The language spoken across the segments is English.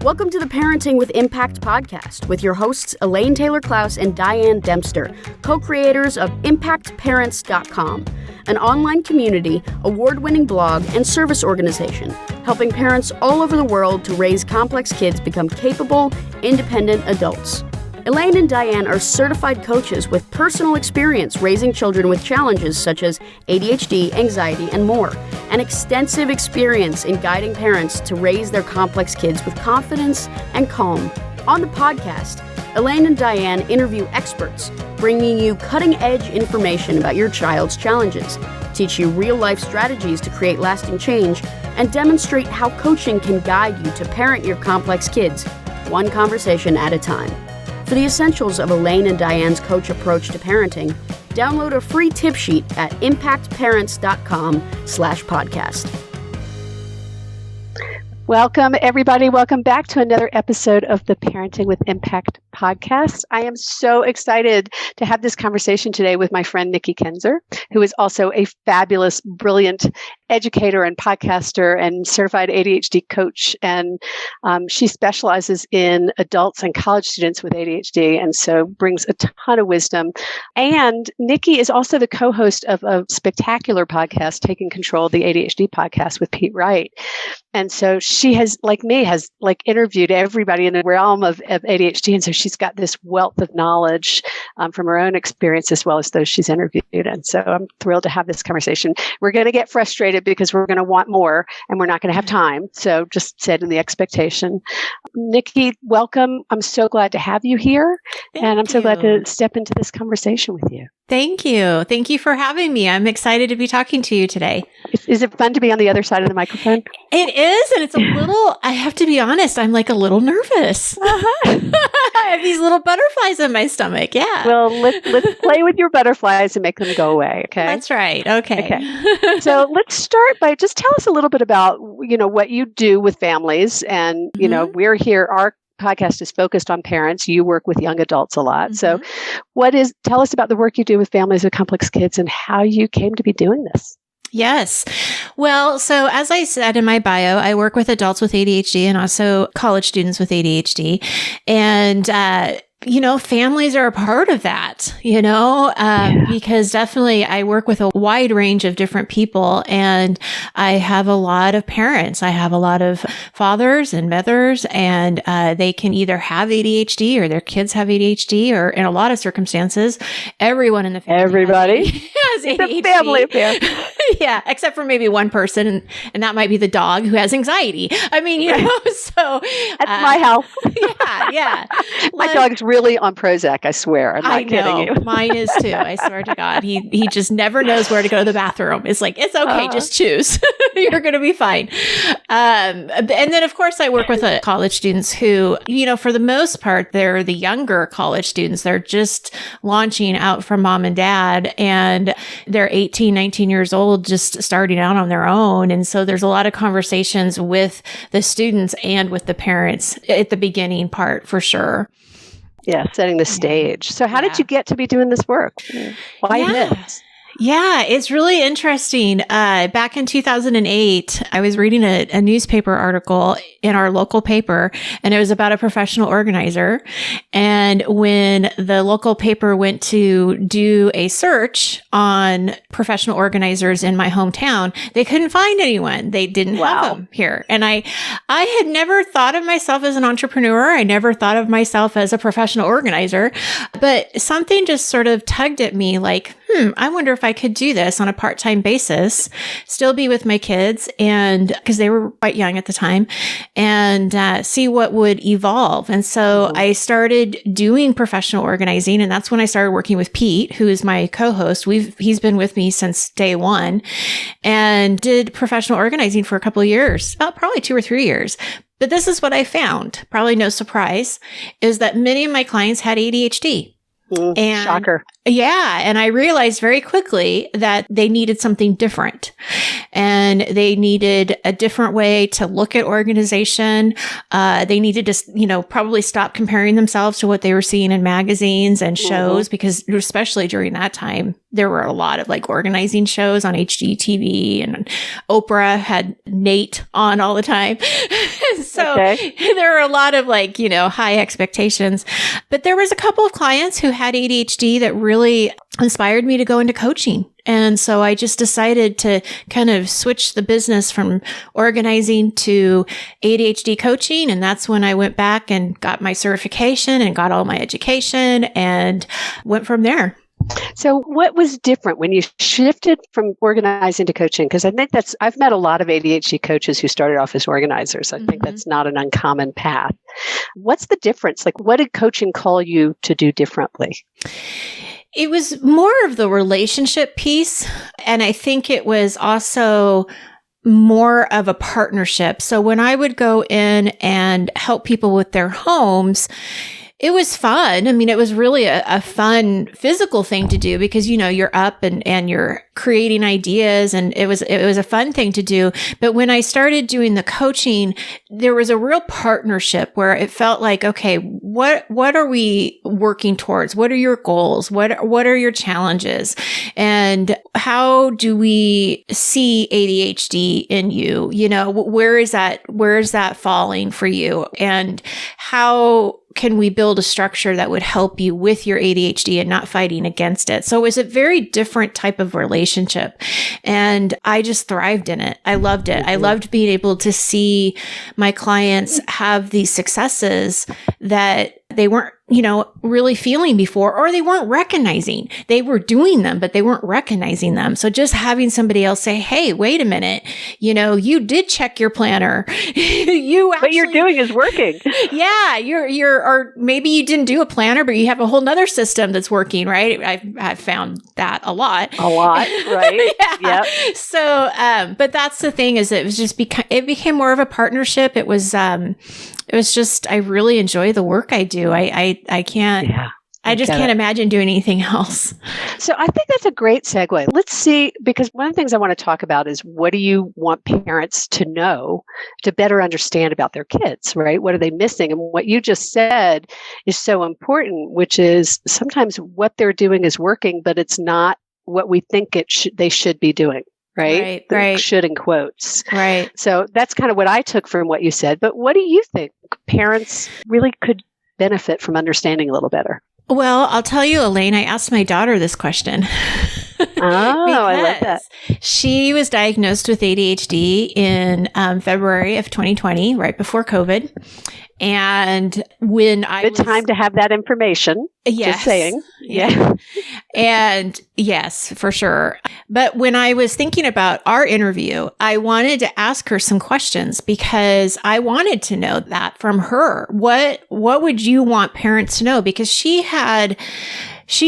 Welcome to the Parenting with Impact podcast with your hosts Elaine, Taylor-Klaus, and Diane, Dempster, co-creators of ImpactParents.com, an online community, award-winning blog, and service organization helping parents all over the world to raise complex kids become capable, independent adults. Elaine and Diane are certified coaches with personal experience raising children with challenges such as ADHD, anxiety, and more, and extensive experience in guiding parents to raise their complex kids with confidence and calm. On the podcast, Elaine and Diane interview experts, bringing you cutting-edge information about your child's challenges, teach you real-life strategies to create lasting change, and demonstrate how coaching can guide you to parent your complex kids, one conversation at a time. For the essentials of Elaine and Diane's coach approach to parenting, download a free tip sheet at impactparents.com/podcast. Welcome, everybody. Welcome back to another episode of the Parenting with Impact podcast. I am so excited to have this conversation today with my friend, Nikki Kinzer, who is also a fabulous, brilliant educator and podcaster and certified ADHD coach. And she specializes in adults and college students with ADHD, and so brings a ton of wisdom. And Nikki is also the co-host of a spectacular podcast, Taking Control, the ADHD Podcast with Pete Wright. And so she has, like me, interviewed everybody in the realm of ADHD. And so she's got this wealth of knowledge from her own experience as well as those she's interviewed. And so I'm thrilled to have this conversation. We're going to get frustrated because we're going to want more and we're not going to have time. So just setting the expectation. Nikki, welcome. I'm so glad to have you here. And I'm so glad to step into this conversation with you. Thank you. Thank you for having me. I'm excited to be talking to you today. Is it fun to be on the other side of the microphone? It is. And it's a little, I have to be honest, I'm like a little nervous. I have these little butterflies in my stomach. Yeah. Well, let's play with your butterflies and make them go away. Okay. That's right. Okay. So let's start by just tell us a little bit about, what you do with families. And, we're here, our podcast is focused on parents. You work with young adults a lot. Mm-hmm. So tell us about the work you do with families with complex kids and how you came to be doing this. Yes. Well, so as I said in my bio, I work with adults with ADHD and also college students with ADHD. And, families are a part of that, because definitely I work with a wide range of different people and I have a lot of parents. I have a lot of fathers and mothers and they can either have ADHD or their kids have ADHD or in a lot of circumstances, everyone in the family Everybody has ADHD. It's a family affair. Yeah, except for maybe one person, and that might be the dog who has anxiety. I mean, so that's my house. Yeah. My dog's really on Prozac, I swear. I'm not kidding you. Mine is too. I swear to God. He just never knows where to go to the bathroom. It's like, it's okay, just choose. You're going to be fine. And then, of course, I work with college students who, for the most part, they're the younger college students. They're just launching out from mom and dad, and they're 18, 19 years old, just starting out on their own. And so there's a lot of conversations with the students and with the parents at the beginning part, for sure. Yeah, setting the stage. So how did you get to be doing this work? Why this? Yeah, it's really interesting. Back in 2008, I was reading a newspaper article in our local paper, and it was about a professional organizer. And when the local paper went to do a search on professional organizers in my hometown, they couldn't find anyone. They didn't have them here. And I had never thought of myself as an entrepreneur. I never thought of myself as a professional organizer, but something just sort of tugged at me like, I wonder if I could do this on a part-time basis, still be with my kids, and because they were quite young at the time, and see what would evolve. And so I started doing professional organizing, and that's when I started working with Pete, who is my co-host. He's been with me since day one, and did professional organizing for a couple of years, about probably 2 or 3 years. But this is what I found, probably no surprise, is that many of my clients had ADHD. And shocker. Yeah. And I realized very quickly that they needed something different, and they needed a different way to look at organization. They needed to, probably stop comparing themselves to what they were seeing in magazines and shows, because especially during that time, there were a lot of organizing shows on HGTV, and Oprah had Nate on all the time. So there are a lot of high expectations. But there was a couple of clients who had ADHD that really inspired me to go into coaching. And so I just decided to kind of switch the business from organizing to ADHD coaching. And that's when I went back and got my certification and got all my education and went from there. So what was different when you shifted from organizing to coaching? Because I think I've met a lot of ADHD coaches who started off as organizers. I think that's not an uncommon path. What's the difference? What did coaching call you to do differently? It was more of the relationship piece. And I think it was also more of a partnership. So when I would go in and help people with their homes, it was fun. I mean, it was really a fun physical thing to do because, you're up and you're creating ideas, and it was a fun thing to do. But when I started doing the coaching, there was a real partnership where it felt like, okay, what are we working towards? What are your goals? What are your challenges? And how do we see ADHD in you? Where is that falling for you? And how can we build a structure that would help you with your ADHD and not fighting against it? So it was a very different type of relationship. And I just thrived in it. I loved it. I loved being able to see my clients have these successes that they weren't, really feeling before, or they weren't recognizing. They were doing them, but they weren't recognizing them. So just having somebody else say, hey, wait a minute, you did check your planner. What you're doing is working. Yeah. Or maybe you didn't do a planner, but you have a whole nother system that's working, right? I've found that a lot. Right? Yeah. Yep. So, but that's the thing is it was just it became more of a partnership. It was just, I really enjoy the work I do. I can't, I just can't imagine doing anything else. So I think that's a great segue. Let's see, because one of the things I want to talk about is what do you want parents to know to better understand about their kids, right? What are they missing? And what you just said is so important, which is sometimes what they're doing is working, but it's not what we think they should be doing. Right. Should in quotes. Right. So that's kind of what I took from what you said. But what do you think parents really could benefit from understanding a little better? Well, I'll tell you, Elaine, I asked my daughter this question. I love that. She was diagnosed with ADHD in February of 2020, right before COVID. And when Good time to have that information. Yes. Just saying. Yeah. And yes, for sure. But when I was thinking about our interview, I wanted to ask her some questions because I wanted to know that from her. What would you want parents to know? Because she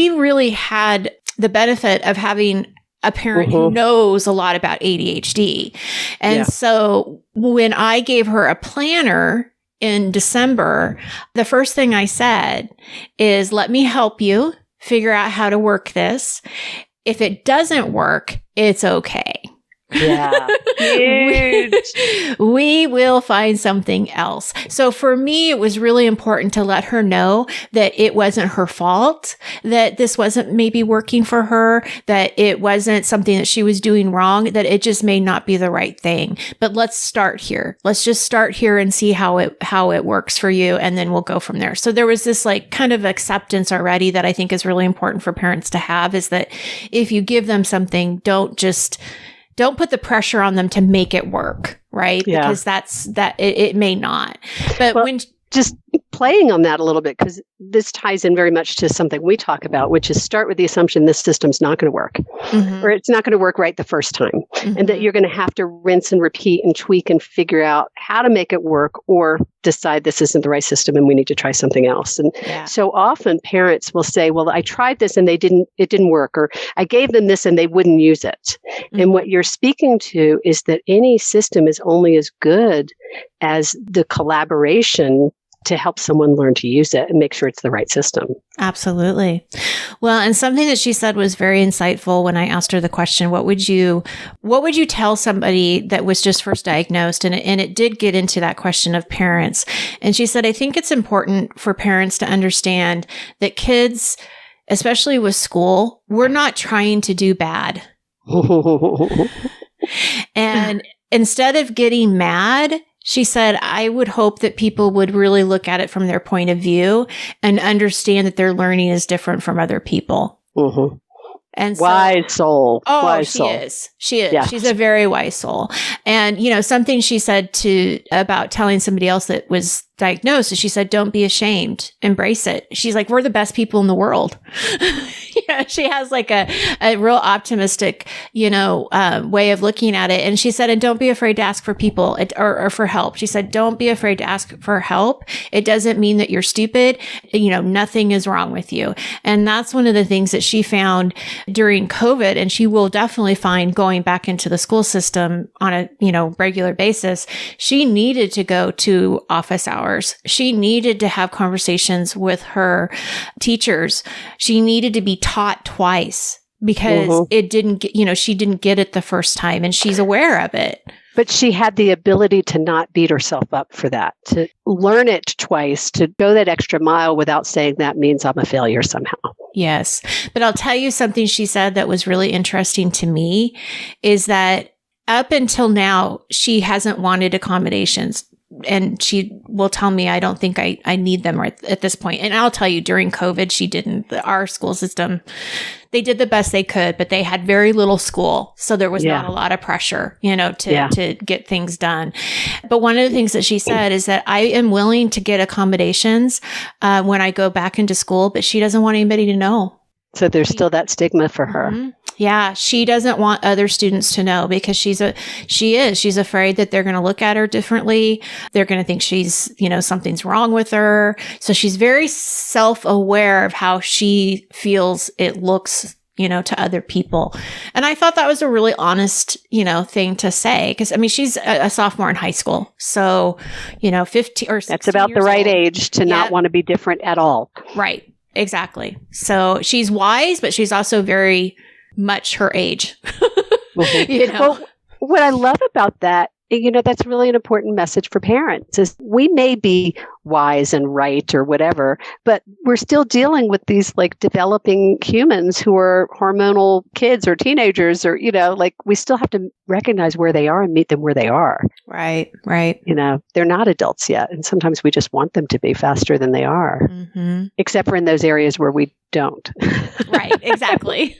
really had the benefit of having a parent who knows a lot about ADHD. And so when I gave her a planner in December, the first thing I said is, let me help you figure out how to work this. If it doesn't work, it's okay. Yeah. We will find something else. So for me, it was really important to let her know that it wasn't her fault, that this wasn't maybe working for her, that it wasn't something that she was doing wrong, that it just may not be the right thing. But let's start here. Let's just start here and see how it works for you. And then we'll go from there. So there was this kind of acceptance already that I think is really important for parents to have, is that if you give them something, don't put the pressure on them to make it work, right? Yeah. Because it may not. But just playing on that a little bit, because this ties in very much to something we talk about, which is start with the assumption this system's not going to work, or it's not going to work right the first time, and that you're going to have to rinse and repeat and tweak and figure out how to make it work, or decide this isn't the right system and we need to try something else. And so often parents will say, well, I tried this and it didn't work, or I gave them this and they wouldn't use it. And what you're speaking to is that any system is only as good as the collaboration to help someone learn to use it and make sure it's the right system. Absolutely. Well, and something that she said was very insightful when I asked her the question, what would you tell somebody that was just first diagnosed? And it did get into that question of parents. And she said, I think it's important for parents to understand that kids, especially with school, we're not trying to do bad. And instead of getting mad, She said, I would hope that people would really look at it from their point of view and understand that their learning is different from other people. Mm-hmm. And so, wise soul. Oh, wise she soul. is. She is. Yeah. She's a very wise soul. And, something she said about telling somebody else that was diagnosed is she said, don't be ashamed. Embrace it. She's like, we're the best people in the world. She has like a real optimistic, way of looking at it. And she said, and don't be afraid to ask for people or for help. She said, don't be afraid to ask for help. It doesn't mean that you're stupid. Nothing is wrong with you. And that's one of the things that she found during COVID. And she will definitely find going back into the school system on a, regular basis. She needed to go to office hours. She needed to have conversations with her teachers. She needed to be taught twice because it didn't get, she didn't get it the first time and she's aware of it. But she had the ability to not beat herself up for that, to learn it twice, to go that extra mile without saying that means I'm a failure somehow. Yes. But I'll tell you something she said that was really interesting to me is that up until now, she hasn't wanted accommodations. And she will tell me, I don't think I need them right at this point. And I'll tell you, during COVID, she didn't. Our school system, they did the best they could, but they had very little school. So there was not a lot of pressure, to get things done. But one of the things that she said is that I am willing to get accommodations when I go back into school, but she doesn't want anybody to know. So there's still that stigma for her. Mm-hmm. Yeah, she doesn't want other students to know because she's afraid that they're going to look at her differently. They're going to think she's, something's wrong with her. So she's very self-aware of how she feels it looks, to other people. And I thought that was a really honest, thing to say. Cause she's a sophomore in high school. So, 15 or 16 That's about the right old. Age to not want to be different at all. Right. Exactly. So she's wise, but she's also very much her age. Well, what I love about that, that's really an important message for parents is we may be wise and right or whatever, but we're still dealing with these like developing humans who are hormonal kids or teenagers or, we still have to recognize where they are and meet them where they are. Right. Right. They're not adults yet. And sometimes we just want them to be faster than they are, except for in those areas where we don't. Right. Exactly.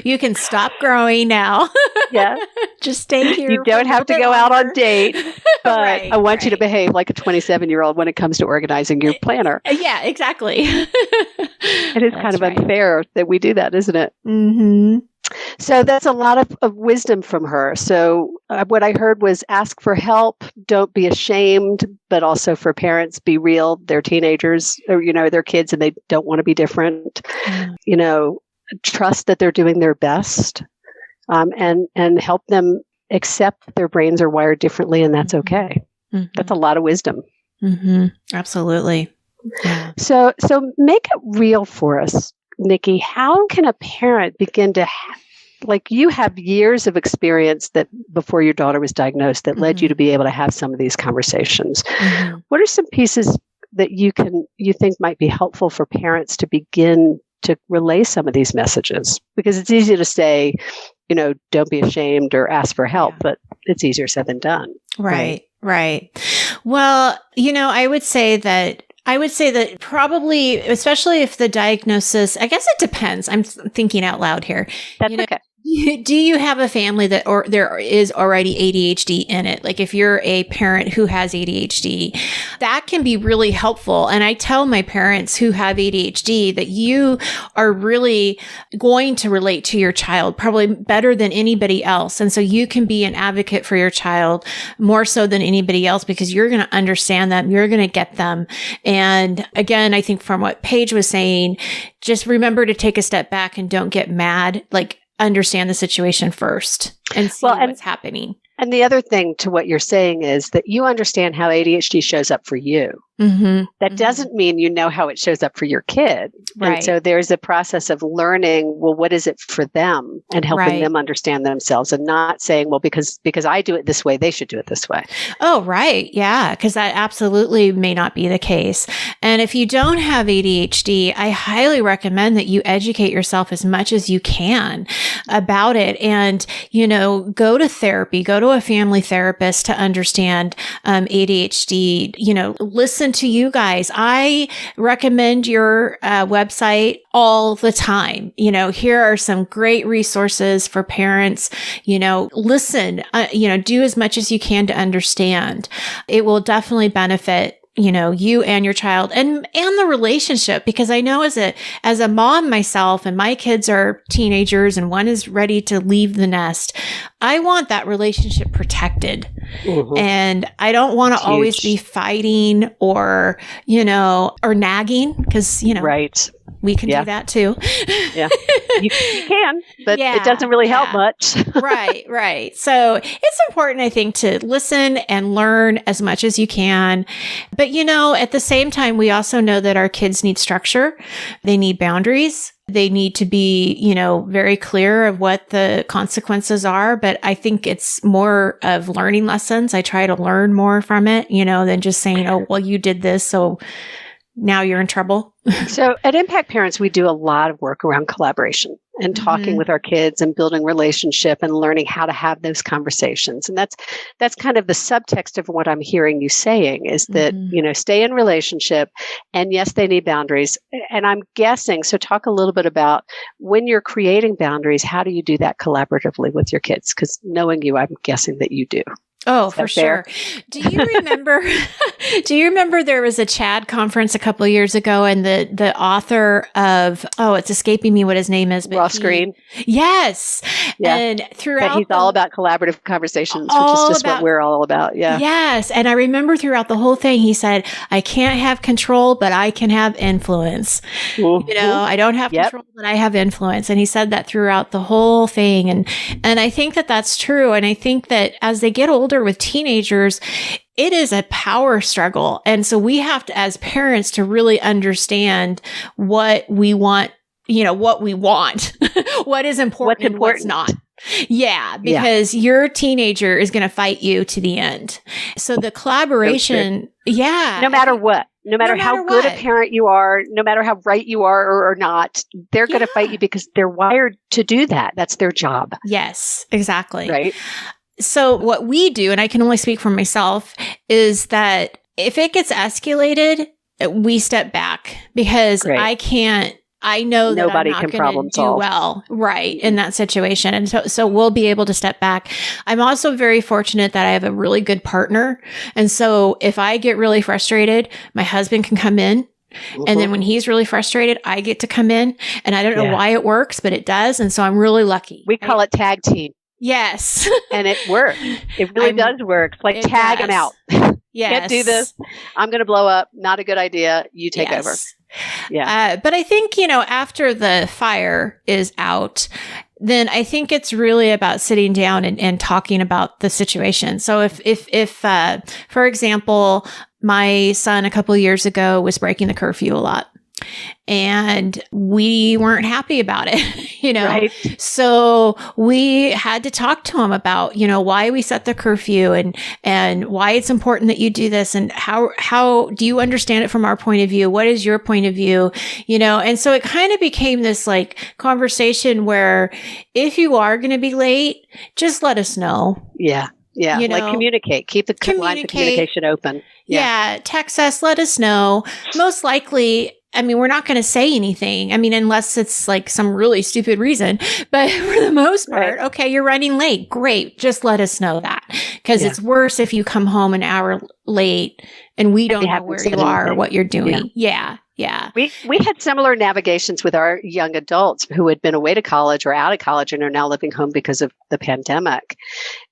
You can stop growing now. Yeah. Just stay here. You don't have to go out on date, but Right, I want you to behave like a 27-year-old when it comes to organizing your planner. Yeah, exactly. It is kind of unfair that we do that, isn't it? Mm-hmm. So that's a lot of wisdom from her. So what I heard was ask for help, don't be ashamed, but also for parents, be real. They're teenagers or, they're kids and they don't want to be different. Trust that they're doing their best and help them accept that their brains are wired differently and that's okay. Mm-hmm. That's a lot of wisdom. Mm-hmm. Absolutely. Yeah. So make it real for us, Nikki. How can a parent begin to you have years of experience that before your daughter was diagnosed that led you to be able to have some of these conversations. Mm-hmm. What are some pieces that you think might be helpful for parents to begin to relay some of these messages? Because it's easy to say, don't be ashamed or ask for help, but it's easier said than done. Right. Well, I would say that probably, especially if the diagnosis, I guess it depends. I'm thinking out loud here. That's okay. Do you have a family that or there is already ADHD in it? Like if you're a parent who has ADHD, that can be really helpful. And I tell my parents who have ADHD that you are really going to relate to your child probably better than anybody else. And so you can be an advocate for your child more so than anybody else because you're going to understand them. You're going to get them. And again, I think from what Paige was saying, just remember to take a step back and don't get mad. Understand the situation first and see what's happening. And the other thing to what you're saying is that you understand how ADHD shows up for you. Mm-hmm. That doesn't mean you know how it shows up for your kid. Right. And so there's a process of learning, well, what is it for them and helping them understand themselves and not saying, well, because I do it this way, they should do it this way. Oh, right. Yeah. Because that absolutely may not be the case. And if you don't have ADHD, I highly recommend that you educate yourself as much as you can about it and, go to therapy, go to a family therapist to understand ADHD. Listen to you guys. I recommend your website all the time. Here are some great resources for parents. Listen, do as much as you can to understand. It will definitely benefit you and your child and the relationship, because I know as a mom myself, and my kids are teenagers and one is ready to leave the nest, I want that relationship protected. Mm-hmm. And I don't want to always be fighting or nagging, because, right. We can do that too. Yeah, you can, but it doesn't really help much. Right. So it's important, I think, to listen and learn as much as you can. But, at the same time, we also know that our kids need structure. They need boundaries. They need to be, very clear of what the consequences are. But I think it's more of learning lessons. I try to learn more from it, than just saying, oh, well, you did this, so now you're in trouble. So at Impact Parents, we do a lot of work around collaboration and talking with our kids and building relationship and learning how to have those conversations. And that's kind of the subtext of what I'm hearing you saying, is that, stay in relationship. And yes, they need boundaries. And I'm guessing, so talk a little bit about when you're creating boundaries, how do you do that collaboratively with your kids? Because knowing you, I'm guessing that you do. Oh, for sure. Do you remember there was a CHAD conference a couple of years ago, and the author of, it's escaping me what his name is. Ross Green. Yes. Yeah. And throughout but he's all about collaborative conversations, which is just what we're all about. Yeah. Yes. And I remember throughout the whole thing, he said, I can't have control, but I can have influence. Mm-hmm. I don't have control, but I have influence. And he said that throughout the whole thing. And I think that that's true. And I think that as they get older with teenagers, it is a power struggle. And so we have to, as parents, to really understand what we want, what is important and what's not. Yeah, because your teenager is going to fight you to the end. So the collaboration, no matter what. No matter how good a parent you are, no matter how right you are or not, they're going to fight you because they're wired to do that. That's their job. Yes, exactly. Right. So what we do, and I can only speak for myself, is that if it gets escalated, we step back, because I know that nobody I'm not can problem do solve well, right, in that situation. And so we'll be able to step back. I'm also very fortunate that I have a really good partner. And so if I get really frustrated, my husband can come in. And then when he's really frustrated, I get to come in. And I don't know why it works, but it does. And so I'm really lucky. We call it tag team. Yes. And it works. It really does work. It's like, tag them out. Yes. Can't do this. I'm going to blow up. Not a good idea. You take over. Yeah. But I think, after the fire is out, then I think it's really about sitting down and talking about the situation. So if for example, my son a couple of years ago was breaking the curfew a lot, and we weren't happy about it, Right. So we had to talk to him about, why we set the curfew and why it's important that you do this, and how do you understand it from our point of view? What is your point of view? And so it kind of became this like conversation where if you are going to be late, just let us know. Yeah. Yeah. Like communicate, keep the line of communication open. Yeah. Text us, let us know. Most likely, we're not going to say anything. Unless it's like some really stupid reason. But for the most part, okay, you're running late. Great. Just let us know that. Because it's worse if you come home an hour late and we don't know where you are or what you're doing. Yeah. We had similar navigations with our young adults who had been away to college or out of college and are now living home because of the pandemic.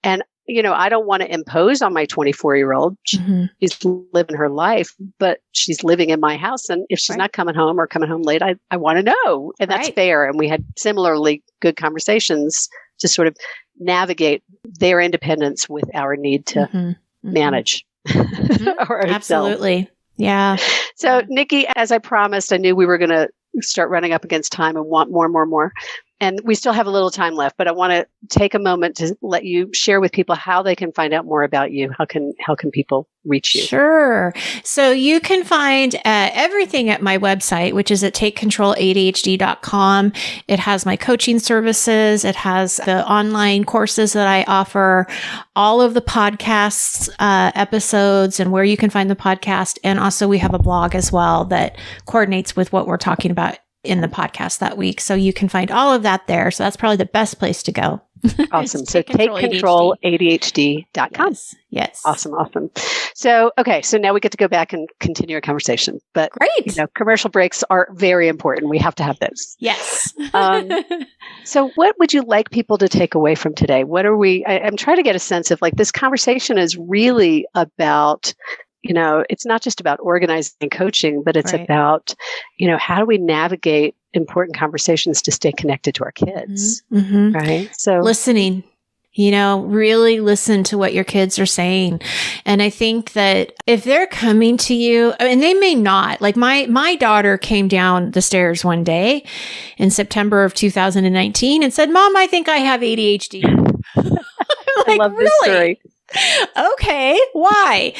And I don't want to impose on my 24-year-old. She's living her life, but she's living in my house. And if she's not coming home or coming home late, I want to know. And that's fair. And we had similarly good conversations to sort of navigate their independence with our need to manage. Absolutely. Yeah. So, Nikki, as I promised, I knew we were going to start running up against time and want more. And we still have a little time left, but I want to take a moment to let you share with people how they can find out more about you. How can people reach you? Sure. So you can find everything at my website, which is at takecontroladhd.com. It has my coaching services. It has the online courses that I offer, all of the podcasts, episodes, and where you can find the podcast. And also we have a blog as well that coordinates with what we're talking about in the podcast that week. So you can find all of that there. So that's probably the best place to go. Awesome. So takecontroladhd.com. Yes. Awesome. So, okay. So now we get to go back and continue our conversation. But great. Commercial breaks are very important. We have to have those. Yes. So what would you like people to take away from today? I'm trying to get a sense of this conversation is really about, it's not just about organizing and coaching, but it's about, how do we navigate important conversations to stay connected to our kids, right? So listening, really listen to what your kids are saying. And I think that if they're coming to you, and they may not, like my daughter came down the stairs one day in September of 2019 and said, "Mom, I think I have ADHD." I love this story. Okay. Why?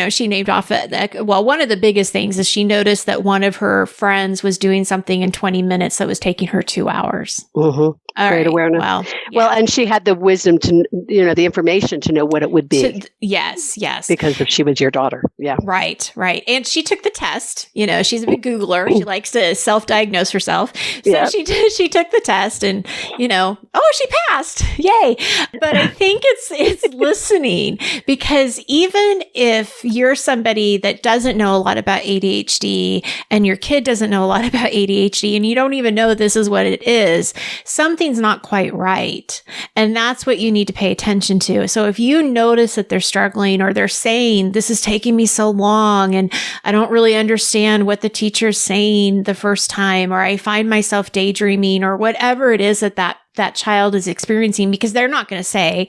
She named off one of the biggest things is she noticed that one of her friends was doing something in 20 minutes that was taking her 2 hours. Mm-hmm. Great awareness. Well, and she had the wisdom to, the information to know what it would be. Yes. Because she was your daughter. Yeah. Right. And she took the test. She's a big Googler. She likes to self-diagnose herself. So she took the test and, she passed. Yay. But I think it's listening, because even if you're somebody that doesn't know a lot about ADHD and your kid doesn't know a lot about ADHD and you don't even know this is what it is, something's not quite right. And that's what you need to pay attention to. So if you notice that they're struggling or they're saying, "This is taking me so long and I don't really understand what the teacher's saying the first time," or "I find myself daydreaming," or whatever it is that child is experiencing, because they're not going to say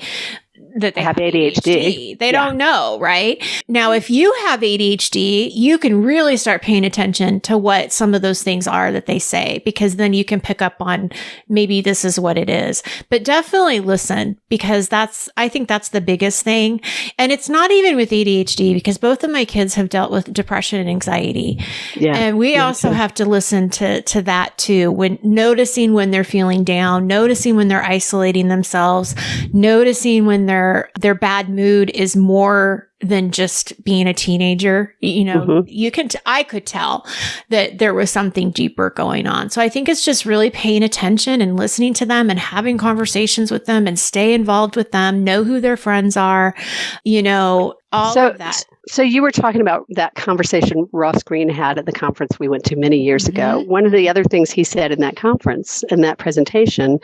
that they have ADHD. They don't know, right? Now, if you have ADHD, you can really start paying attention to what some of those things are that they say, because then you can pick up on maybe this is what it is. But definitely listen, because I think that's the biggest thing. And it's not even with ADHD, because both of my kids have dealt with depression and anxiety. Yeah. And we also have to listen to that too, noticing when they're feeling down, noticing when they're isolating themselves, noticing when their bad mood is more than just being a teenager. I could tell that there was something deeper going on. So I think it's just really paying attention and listening to them and having conversations with them and stay involved with them, know who their friends are, all of that. So you were talking about that conversation Ross Green had at the conference we went to many years ago. One of the other things he said in that conference, in that presentation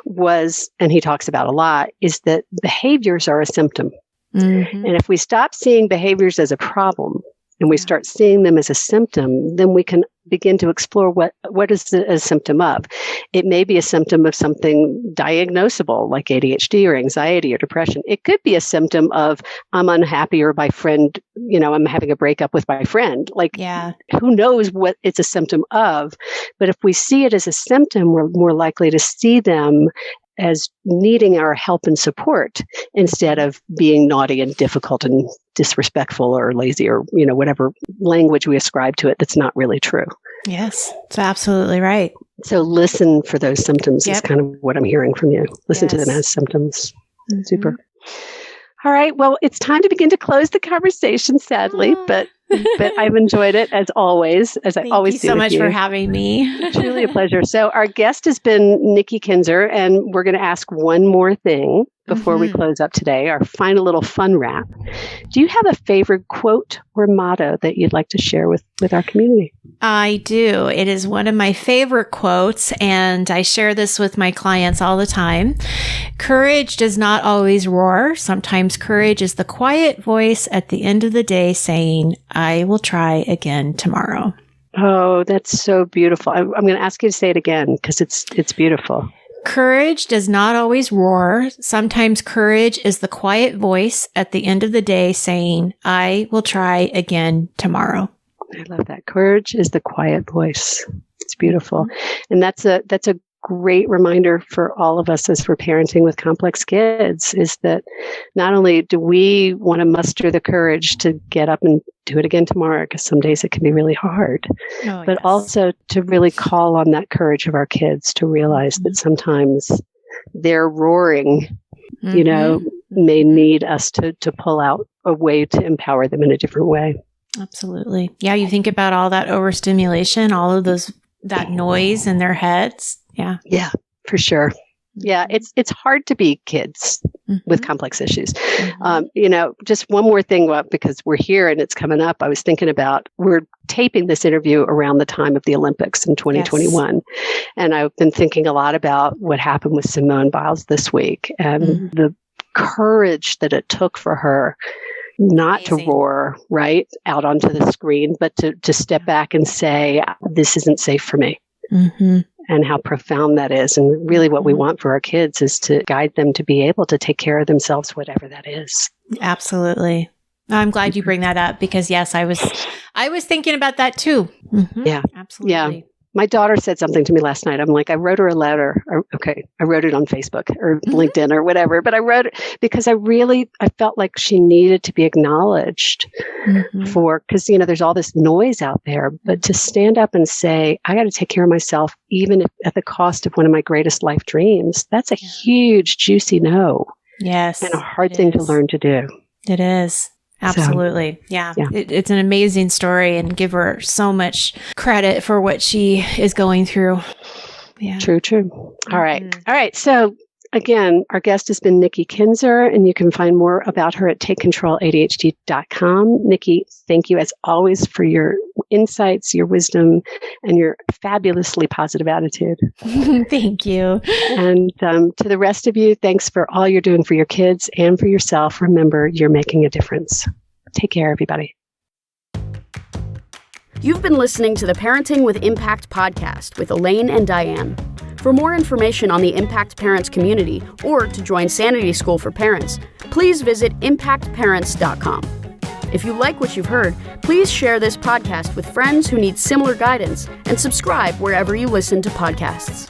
was, and he talks about a lot, is that behaviors are a symptom. Mm-hmm. And if we stop seeing behaviors as a problem and we start seeing them as a symptom, then we can begin to explore what is a symptom of. It may be a symptom of something diagnosable like ADHD or anxiety or depression. It could be a symptom of I'm unhappy or my friend, I'm having a breakup with my friend. Who knows what it's a symptom of? But if we see it as a symptom, we're more likely to see them as needing our help and support instead of being naughty and difficult and disrespectful or lazy or, whatever language we ascribe to it that's not really true. Yes, that's absolutely right. So listen for those symptoms is kind of what I'm hearing from you. Listen to them as symptoms. Mm-hmm. Super. All right. Well, it's time to begin to close the conversation, sadly, but I've enjoyed it as always, as I always do. Thank you so much for having me. Truly a pleasure. So our guest has been Nikki Kinzer, and we're going to ask one more thing before we close up today, our final little fun wrap. Do you have a favorite quote or motto that you'd like to share with our community? I do. It is one of my favorite quotes, and I share this with my clients all the time. Courage does not always roar. Sometimes courage is the quiet voice at the end of the day saying, "I will try again tomorrow." Oh, that's so beautiful. I'm going to ask you to say it again because it's beautiful. Courage does not always roar. Sometimes courage is the quiet voice at the end of the day saying, "I will try again tomorrow." I love that. Courage is the quiet voice. It's beautiful. And that's a great reminder for all of us as we're parenting with complex kids is that not only do we want to muster the courage to get up and do it again tomorrow, because some days it can be really hard, but also to really call on that courage of our kids to realize that sometimes their roaring, may need us to pull out a way to empower them in a different way. Absolutely. Yeah. You think about all that overstimulation, all of that noise in their heads. Yeah. Yeah, for sure. Yeah. It's hard to be kids with complex issues. Just one more thing, because we're here and it's coming up. I was thinking about, we're taping this interview around the time of the Olympics in 2021. Yes. And I've been thinking a lot about what happened with Simone Biles this week and the courage that it took for her not to roar right out onto the screen, but to step back and say, this isn't safe for me. And how profound that is. And really what we want for our kids is to guide them to be able to take care of themselves, whatever that is. Absolutely. I'm glad you bring that up because yes, I was thinking about that too. Yeah. Absolutely. Yeah. My daughter said something to me last night. I'm like, I wrote her a letter. I wrote it on Facebook or LinkedIn or whatever, but I wrote it because I felt like she needed to be acknowledged because, there's all this noise out there, but to stand up and say, I got to take care of myself, even if at the cost of one of my greatest life dreams, that's a huge, juicy no. Yes. And a hard thing to learn to do. It is. Absolutely. So, yeah. It's an amazing story and give her so much credit for what she is going through. Yeah. True. All right. So again, our guest has been Nikki Kinzer, and you can find more about her at takecontroladhd.com. Nikki, thank you as always for your insights, your wisdom, and your fabulously positive attitude. Thank you. And to the rest of you, thanks for all you're doing for your kids and for yourself. Remember, you're making a difference. Take care, everybody. You've been listening to the Parenting with Impact podcast with Elaine and Diane. For more information on the Impact Parents community or to join Sanity School for Parents, please visit impactparents.com. If you like what you've heard, please share this podcast with friends who need similar guidance and subscribe wherever you listen to podcasts.